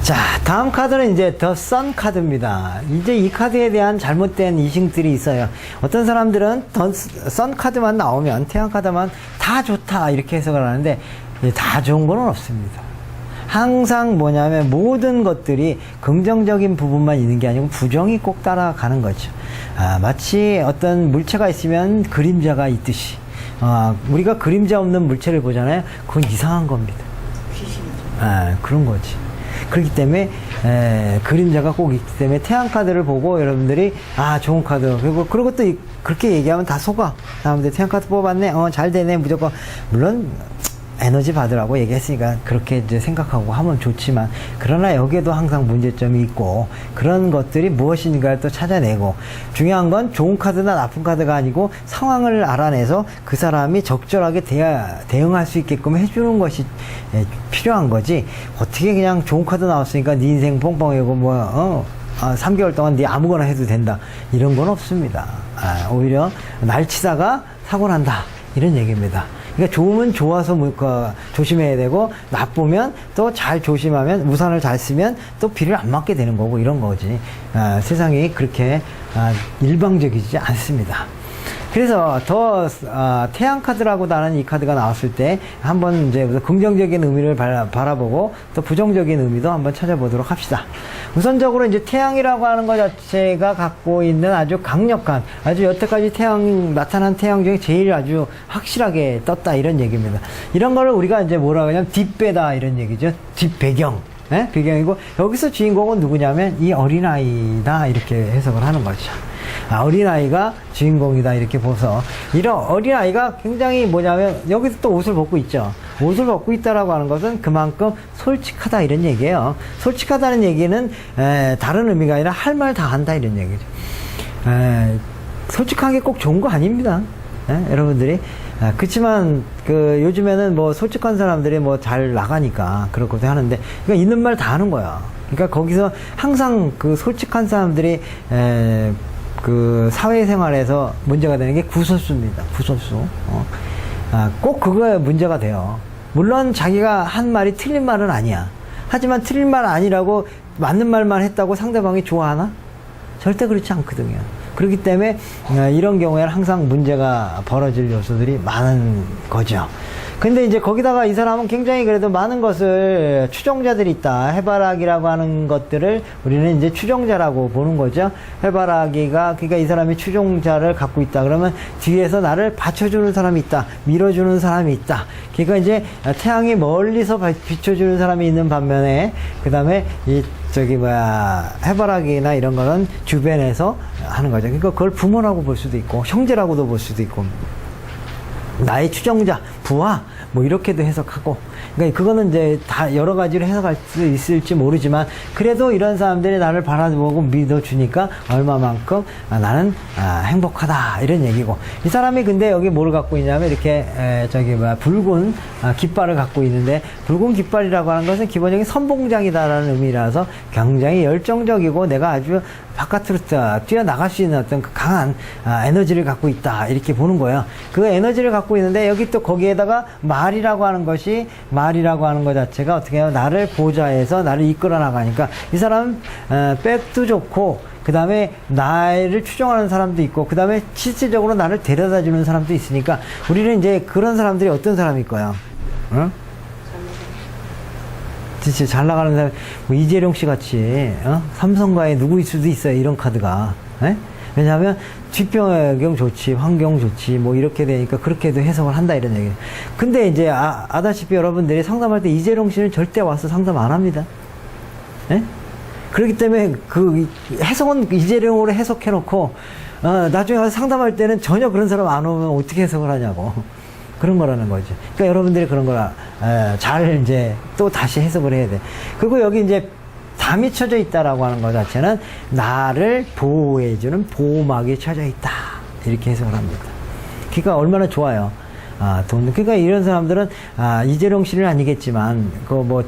자, 다음 카드는 이제 더 선 카드입니다. 이제 이 카드에 대한 잘못된 이식들이 있어요. 어떤 사람들은 더 선 카드만 나오면, 태양 카드만 다 좋다 이렇게 해석을 하는데 다 좋은 건 없습니다. 항상 뭐냐면 모든 것들이 긍정적인 부분만 있는 게 아니고 부정이 꼭 따라가는 거죠. 마치 어떤 물체가 있으면 그림자가 있듯이 우리가 그림자 없는 물체를 보잖아요. 그건 이상한 겁니다. 그런 거지. 그렇기 때문에 그림자가 꼭 있기 때문에 태양 카드를 보고 여러분들이 좋은 카드, 그리고 또 그렇게 얘기하면 다 속아. 사람들 태양 카드 뽑았네, 잘 되네, 무조건. 물론 에너지 받으라고 얘기했으니까 그렇게 이제 생각하고 하면 좋지만, 그러나 여기에도 항상 문제점이 있고 그런 것들이 무엇인가를 또 찾아내고, 중요한 건 좋은 카드나 나쁜 카드가 아니고 상황을 알아내서 그 사람이 적절하게 대응할 수 있게끔 해주는 것이 필요한 거지. 어떻게 그냥 좋은 카드 나왔으니까 네 인생 뽕뽕이고 3개월 동안 네 아무거나 해도 된다, 이런 건 없습니다. 오히려 날치다가 사고 난다, 이런 얘기입니다. 그러니까 좋으면 좋아서 조심해야 되고, 나쁘면 또 잘 조심하면, 우산을 잘 쓰면 또 비를 안 맞게 되는 거고, 이런 거지. 세상이 그렇게 일방적이지 않습니다. 그래서 더 태양 카드라고 나는 이 카드가 나왔을 때 한번 이제 긍정적인 의미를 바라보고 또 부정적인 의미도 한번 찾아보도록 합시다. 우선적으로 이제 태양이라고 하는 것 자체가 갖고 있는 아주 강력한, 아주 여태까지 나타난 태양 중에 제일 아주 확실하게 떴다, 이런 얘기입니다. 이런 거를 우리가 이제 뭐라고 하냐면 뒷배다, 이런 얘기죠. 뒷배경. 배경이고, 여기서 주인공은 누구냐면 이 어린아이다, 이렇게 해석을 하는 거죠. 어린아이가 주인공이다, 이렇게 보서, 이런 어린아이가 굉장히 뭐냐면 여기서 또 옷을 벗고 있죠. 옷을 벗고 있다라고 하는 것은 그만큼 솔직하다, 이런 얘기예요. 솔직하다는 얘기는 다른 의미가 아니라 할 말 다 한다, 이런 얘기죠. 솔직한 게 꼭 좋은 거 아닙니다. 여러분들이. 그렇지만 요즘에는 뭐 솔직한 사람들이 뭐 잘 나가니까 그렇고도 하는데, 그러니까 있는 말 다 하는 거야. 그러니까 거기서 항상 솔직한 사람들이 사회생활에서 문제가 되는 게 구설수입니다. 구설수. 꼭 그거에 문제가 돼요. 물론 자기가 한 말이 틀린 말은 아니야. 하지만 틀린 말 아니라고 맞는 말만 했다고 상대방이 좋아하나? 절대 그렇지 않거든요. 그렇기 때문에 이런 경우에는 항상 문제가 벌어질 요소들이 많은 거죠. 근데 이제 거기다가 이 사람은 굉장히 그래도 많은 것을 추종자들이 있다. 해바라기라고 하는 것들을 우리는 이제 추종자라고 보는 거죠. 해바라기가, 그러니까 이 사람이 추종자를 갖고 있다. 그러면 뒤에서 나를 받쳐주는 사람이 있다. 밀어주는 사람이 있다. 그러니까 이제 태양이 멀리서 비춰주는 사람이 있는 반면에, 그 다음에 해바라기나 이런 거는 주변에서 하는 거죠. 그러니까 그걸 부모라고 볼 수도 있고, 형제라고도 볼 수도 있고, 나의 추종자, 부하, 뭐 이렇게도 해석하고, 그러니까 그거는 이제 다 여러 가지로 해석할 수 있을지 모르지만, 그래도 이런 사람들이 나를 바라보고 믿어주니까 얼마만큼 나는 행복하다, 이런 얘기고. 이 사람이 근데 여기 뭘 갖고 있냐면 이렇게 붉은 깃발을 갖고 있는데, 붉은 깃발이라고 하는 것은 기본적인 선봉장이다라는 의미라서 굉장히 열정적이고 내가 아주 바깥으로 뛰어나갈 수 있는 어떤 강한 에너지를 갖고 있다, 이렇게 보는 거예요. 그 에너지를 갖고 있는데, 여기 또 거기에다가 말이라고 하는 것 자체가 어떻게 해요? 나를 보좌해서 나를 이끌어 나가니까, 이 사람은 백도 좋고, 그 다음에 나를 추종하는 사람도 있고, 그 다음에 실질적으로 나를 데려다 주는 사람도 있으니까, 우리는 이제 그런 사람들이 어떤 사람일 거예요? 응? 진짜 잘 나가는 사람, 뭐 이재룡 씨 같이 삼성가에 누구일 수도 있어요, 이런 카드가. 왜냐하면 뒷배경 좋지, 환경 좋지, 뭐 이렇게 되니까 그렇게도 해석을 한다, 이런 얘기예요. 근데 이제 아다시피 여러분들이 상담할 때 이재룡 씨는 절대 와서 상담 안 합니다. 그렇기 때문에 해석은 이재룡으로 해석해놓고 나중에 가서 상담할 때는 전혀 그런 사람 안 오면 어떻게 해석을 하냐고. 그런 거라는 거죠. 그러니까 여러분들이 그런 거라 잘 이제 또 다시 해석을 해야 돼. 그리고 여기 이제 담이 쳐져 있다라고 하는 것 자체는 나를 보호해주는 보호막이 쳐져 있다, 이렇게 해석을 합니다. 그러니까 얼마나 좋아요. 그러니까 이런 사람들은 이재룡 씨는 아니겠지만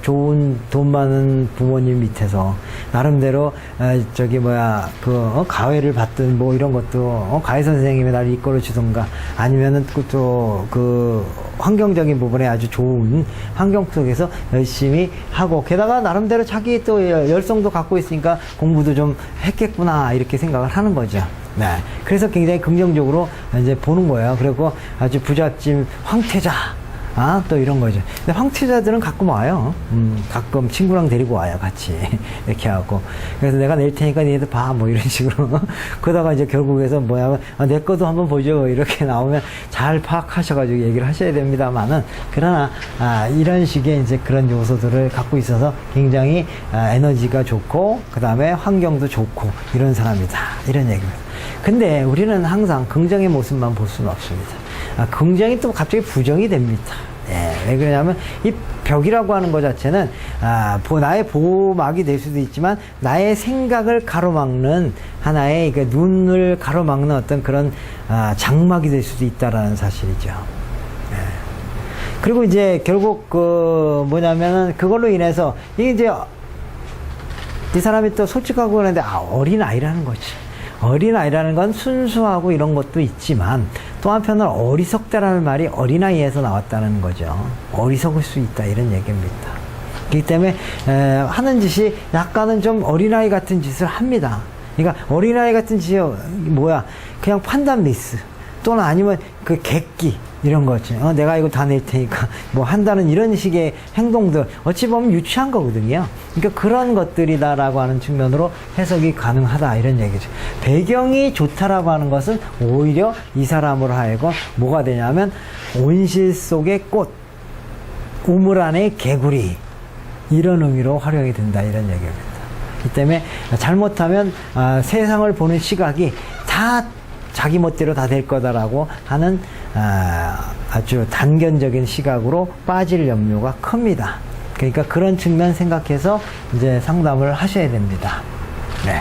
좋은 돈 많은 부모님 밑에서 나름대로 가회를 받든 뭐 이런 것도 가회 선생님이 나를 이끌어 주던가 아니면은 또 환경적인 부분에 아주 좋은 환경 속에서 열심히 하고 게다가 나름대로 자기 또 열성도 갖고 있으니까 공부도 좀 했겠구나 이렇게 생각을 하는 거죠. 네. 그래서 굉장히 긍정적으로 이제 보는 거예요. 그리고 아주 부잣집 황태자. 또 이런 거죠. 근데 황태자들은 가끔 와요. 가끔 친구랑 데리고 와요, 같이. 이렇게 하고. 그래서 내가 낼 테니까 니네들 봐, 뭐 이런 식으로. 그러다가 이제 결국에서 내 것도 한번 보죠. 이렇게 나오면 잘 파악하셔가지고 얘기를 하셔야 됩니다만은. 그러나, 이런 식의 이제 그런 요소들을 갖고 있어서 굉장히 에너지가 좋고, 그 다음에 환경도 좋고, 이런 사람이다. 이런 얘기입니다. 근데 우리는 항상 긍정의 모습만 볼 수는 없습니다. 긍정이 또 갑자기 부정이 됩니다. 예, 왜 그러냐면 이 벽이라고 하는 것 자체는 나의 보호막이 될 수도 있지만 나의 생각을 가로막는 하나의 눈을 가로막는 어떤 그런 장막이 될 수도 있다라는 사실이죠. 예. 그리고 이제 결국 뭐냐면은 그걸로 인해서 이게 이 사람이 또 솔직하고 그러는데 어린 아이라는 거지. 어린아이라는 건 순수하고 이런 것도 있지만 또 한편은 어리석다라는 말이 어린아이에서 나왔다는 거죠. 어리석을 수 있다 이런 얘기입니다. 그렇기 때문에 하는 짓이 약간은 좀 어린아이 같은 짓을 합니다. 그러니까 어린아이 같은 짓이 그냥 판단 미스 또는 아니면 객기 이런 거지. 내가 이거 다 낼 테니까 뭐 한다는 이런 식의 행동들 어찌 보면 유치한 거거든요. 그러니까 그런 것들이다라고 하는 측면으로 해석이 가능하다 이런 얘기죠. 배경이 좋다라고 하는 것은 오히려 이 사람으로 하여금 뭐가 되냐면 온실 속의 꽃, 우물 안의 개구리 이런 의미로 활용이 된다 이런 얘기입니다. 이 때문에 잘못하면 세상을 보는 시각이 다 자기 멋대로 다 될 거다라고 하는 아주 단견적인 시각으로 빠질 염려가 큽니다. 그러니까 그런 측면 생각해서 이제 상담을 하셔야 됩니다. 네.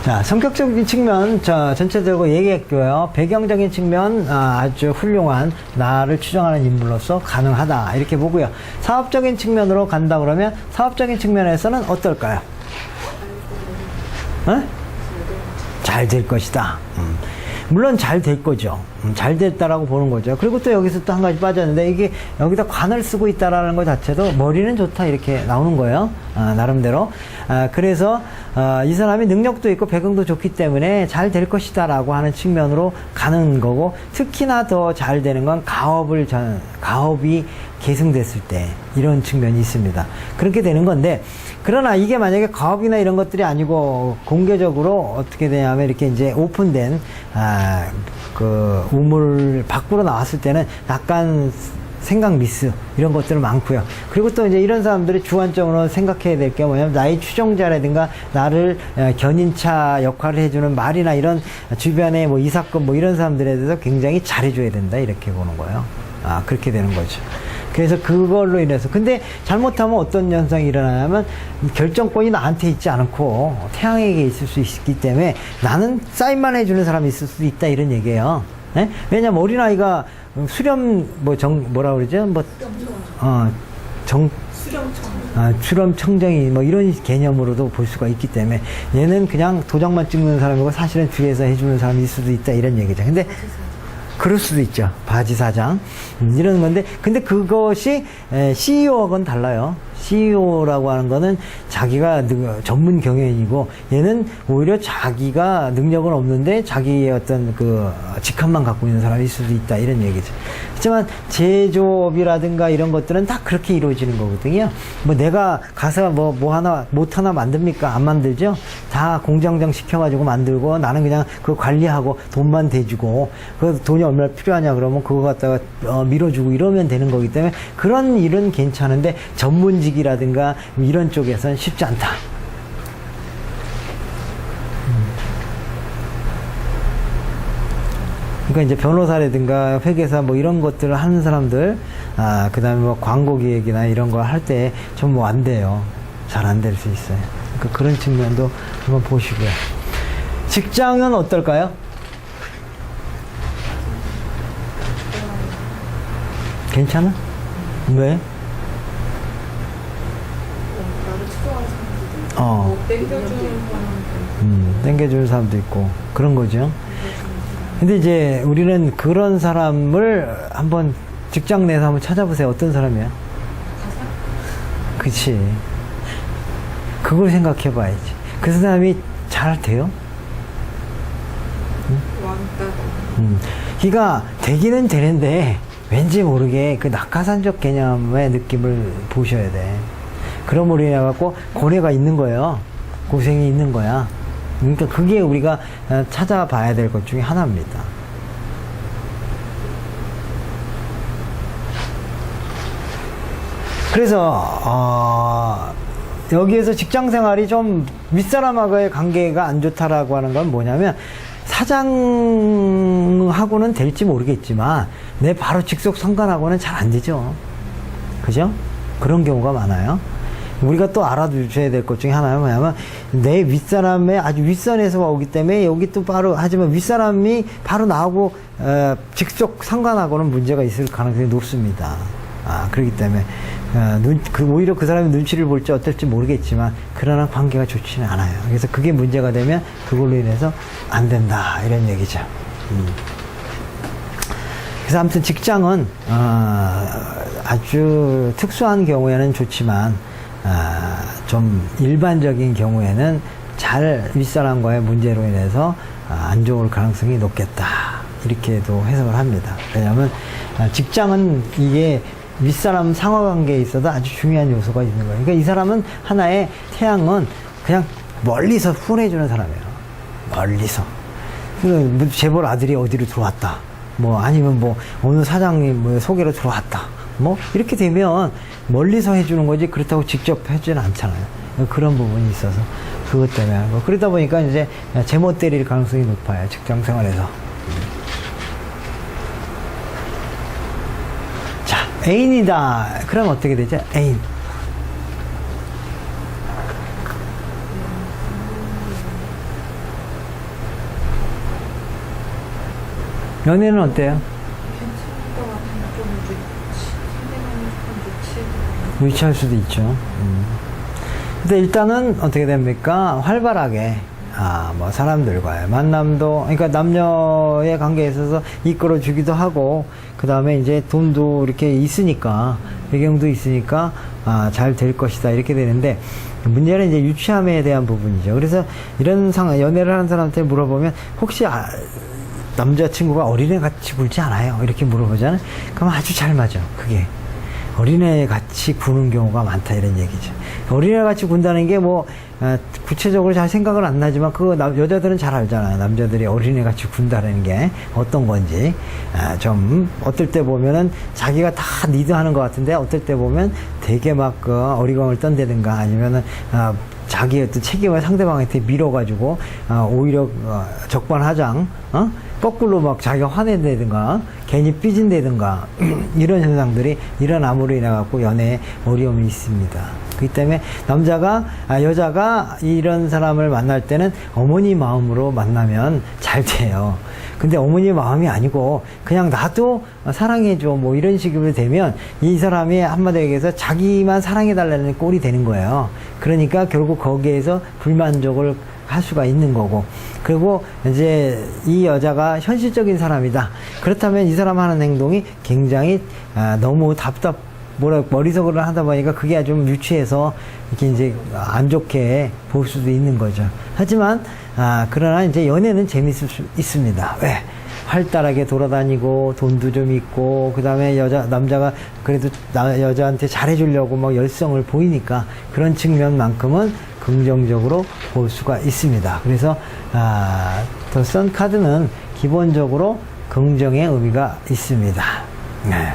자, 성격적인 측면, 전체적으로 얘기했고요. 배경적인 측면, 아주 훌륭한 나를 추정하는 인물로서 가능하다. 이렇게 보고요. 사업적인 측면으로 간다 그러면 사업적인 측면에서는 어떨까요? 잘 될 것이다. 물론 잘 될 거죠. 잘 됐다라고 보는 거죠. 그리고 또 여기서 또 한 가지 빠졌는데 이게 여기다 관을 쓰고 있다라는 것 자체도 머리는 좋다 이렇게 나오는 거예요. 나름대로. 그래서 이 사람이 능력도 있고 배경도 좋기 때문에 잘 될 것이다라고 하는 측면으로 가는 거고 특히나 더 잘 되는 건 가업이 계승됐을 때 이런 측면이 있습니다. 그렇게 되는 건데 그러나 이게 만약에 가업이나 이런 것들이 아니고 공개적으로 어떻게 되냐면 이렇게 이제 오픈된 우물 밖으로 나왔을 때는 약간 생각 미스 이런 것들은 많고요. 그리고 또 이제 이런 사람들이 주관적으로 생각해야 될 게 뭐냐면 나의 추종자라든가 나를 견인차 역할을 해주는 말이나 이런 주변에 뭐 이사건 뭐 이런 사람들에 대해서 굉장히 잘해줘야 된다 이렇게 보는 거예요. 그렇게 되는 거죠. 그래서 그걸로 인해서 근데 잘못하면 어떤 현상이 일어나냐면 결정권이 나한테 있지 않고 태양에게 있을 수 있기 때문에 나는 사인만 해주는 사람이 있을 수 있다 이런 얘기예요. 네? 왜냐면 어린아이가 수렴 뭐라 그러죠? 수렴 청정이 뭐 이런 개념으로도 볼 수가 있기 때문에 얘는 그냥 도장만 찍는 사람이고 사실은 뒤에서 해주는 사람이 있을 수도 있다 이런 얘기죠. 근데 그럴 수도 있죠. 바지 사장. 이런 건데, 근데 그것이 CEO하고는 달라요. CEO라고 하는 거는 자기가 전문 경영이고 얘는 오히려 자기가 능력은 없는데 자기의 어떤 직함만 갖고 있는 사람일 수도 있다 이런 얘기죠. 하지만 제조업이라든가 이런 것들은 다 그렇게 이루어지는 거거든요. 뭐 내가 가서 뭐 하나 못 하나 만듭니까? 안 만들죠. 다 공장장 시켜가지고 만들고 나는 그냥 그거 관리하고 돈만 대주고 그 돈이 얼마나 필요하냐 그러면 그거 갖다가 밀어주고 이러면 되는 거기 때문에 그런 일은 괜찮은데 전문직이라든가 이런 쪽에서는 쉽지 않다. 그러니까 이제 변호사라든가 회계사 뭐 이런 것들을 하는 사람들, 그 다음에 뭐 광고 기획이나 이런 거 할 때 좀 뭐 안 돼요. 잘 안 될 수 있어요. 그러니까 그런 측면도 한번 보시고요. 직장은 어떨까요? 괜찮아? 왜? 어. 땡겨주는 사람들. 땡겨주는 사람도 있고, 그런 거죠. 근데 이제 우리는 그런 사람을 한번 직장 내에서 한번 찾아보세요. 어떤 사람이야? 그치. 그걸 생각해 봐야지. 그 사람이 잘 돼요? 왕따. 그러니까 되기는 되는데 왠지 모르게 그 낙하산적 개념의 느낌을 보셔야 돼. 그럼으로 인해 갖고 고뇌가 있는 거예요. 고생이 있는 거야. 그러니까 그게 우리가 찾아봐야 될 것 중에 하나입니다. 그래서 여기에서 직장 생활이 좀 윗사람하고의 관계가 안 좋다라고 하는 건 뭐냐면, 사장하고는 될지 모르겠지만 내 바로 직속 상관하고는 잘 안 되죠. 그죠? 그런 경우가 많아요. 우리가 또 알아두셔야 될 것 중에 하나는 뭐냐면, 내 윗사람의 아주 윗선에서 오기 때문에 여기 또 바로, 하지만 윗사람이 바로 나하고 직속 상관하고는 문제가 있을 가능성이 높습니다. 그렇기 때문에 오히려 그 사람이 눈치를 볼지 어떨지 모르겠지만 그러나 관계가 좋지는 않아요. 그래서 그게 문제가 되면 그걸로 인해서 안 된다, 이런 얘기죠. 그래서 아무튼 직장은 아주 특수한 경우에는 좋지만 좀 일반적인 경우에는 잘 윗사람과의 문제로 인해서 안 좋을 가능성이 높겠다, 이렇게도 해석을 합니다. 왜냐하면 직장은 이게 윗사람 상하관계에 있어도 아주 중요한 요소가 있는 거예요. 그러니까 이 사람은 하나의 태양은 그냥 멀리서 후원해주는 사람이에요. 멀리서. 그러니까 재벌 아들이 어디로 들어왔다, 뭐 아니면 뭐 어느 사장님 뭐 소개로 들어왔다, 뭐 이렇게 되면 멀리서 해주는 거지 그렇다고 직접 해주지는 않잖아요. 그런 부분이 있어서 그것 때문에 하는 거. 그러다 보니까 이제 제못 때릴 가능성이 높아요, 직장 생활에서. 애인이다. 그럼 어떻게 되죠? 애인. 연애는 어때요? 유치할 수도 있죠. 근데 일단은 어떻게 됩니까? 활발하게 뭐 사람들과의 만남도, 그러니까 남녀의 관계에 있어서 이끌어 주기도 하고, 그 다음에 이제 돈도 이렇게 있으니까, 배경도 있으니까 잘 될 것이다, 이렇게 되는데, 문제는 이제 유치함에 대한 부분이죠. 그래서 이런 연애를 하는 사람한테 물어보면, 혹시 남자친구가 어린애 같이 굴지 않아요? 이렇게 물어보잖아요. 그럼 아주 잘 맞아, 그게. 어린애 같이 구는 경우가 많다, 이런 얘기죠. 어린애 같이 군다는 게 뭐 구체적으로 잘 생각은 안 나지만 그거 여자들은 잘 알잖아요. 남자들이 어린애 같이 군다는 게 어떤 건지. 좀 어떨 때 보면은 자기가 다 리드하는 것 같은데 어떨 때 보면 되게 막 어리광을 떤다든가, 아니면은 자기의 어떤 책임을 상대방한테 밀어가지고 오히려 적반하장, 거꾸로 막 자기가 화낸다든가 괜히 삐진다든가 이런 현상들이 일어남으로 인해 갖고 연애에 어려움이 있습니다. 그렇기 때문에 여자가 이런 사람을 만날 때는 어머니 마음으로 만나면 잘 돼요. 근데 어머니 마음이 아니고 그냥 나도 사랑해줘, 뭐 이런 식으로 되면 이 사람이 한마디로 얘기해서 자기만 사랑해달라는 꼴이 되는 거예요. 그러니까 결국 거기에서 불만족을 할 수가 있는 거고, 그리고 이제 이 여자가 현실적인 사람이다. 그렇다면 이 사람 하는 행동이 굉장히 너무 머리속으로 하다 보니까 그게 좀 유치해서 이렇게 이제 안 좋게 볼 수도 있는 거죠. 하지만 그러나 이제 연애는 재밌을 수 있습니다. 왜? 활달하게 돌아다니고 돈도 좀 있고, 그 다음에 남자가 그래도 여자한테 잘해주려고 막 열성을 보이니까 그런 측면만큼은 긍정적으로 볼 수가 있습니다. 그래서 더 선 카드는 기본적으로 긍정의 의미가 있습니다. 네.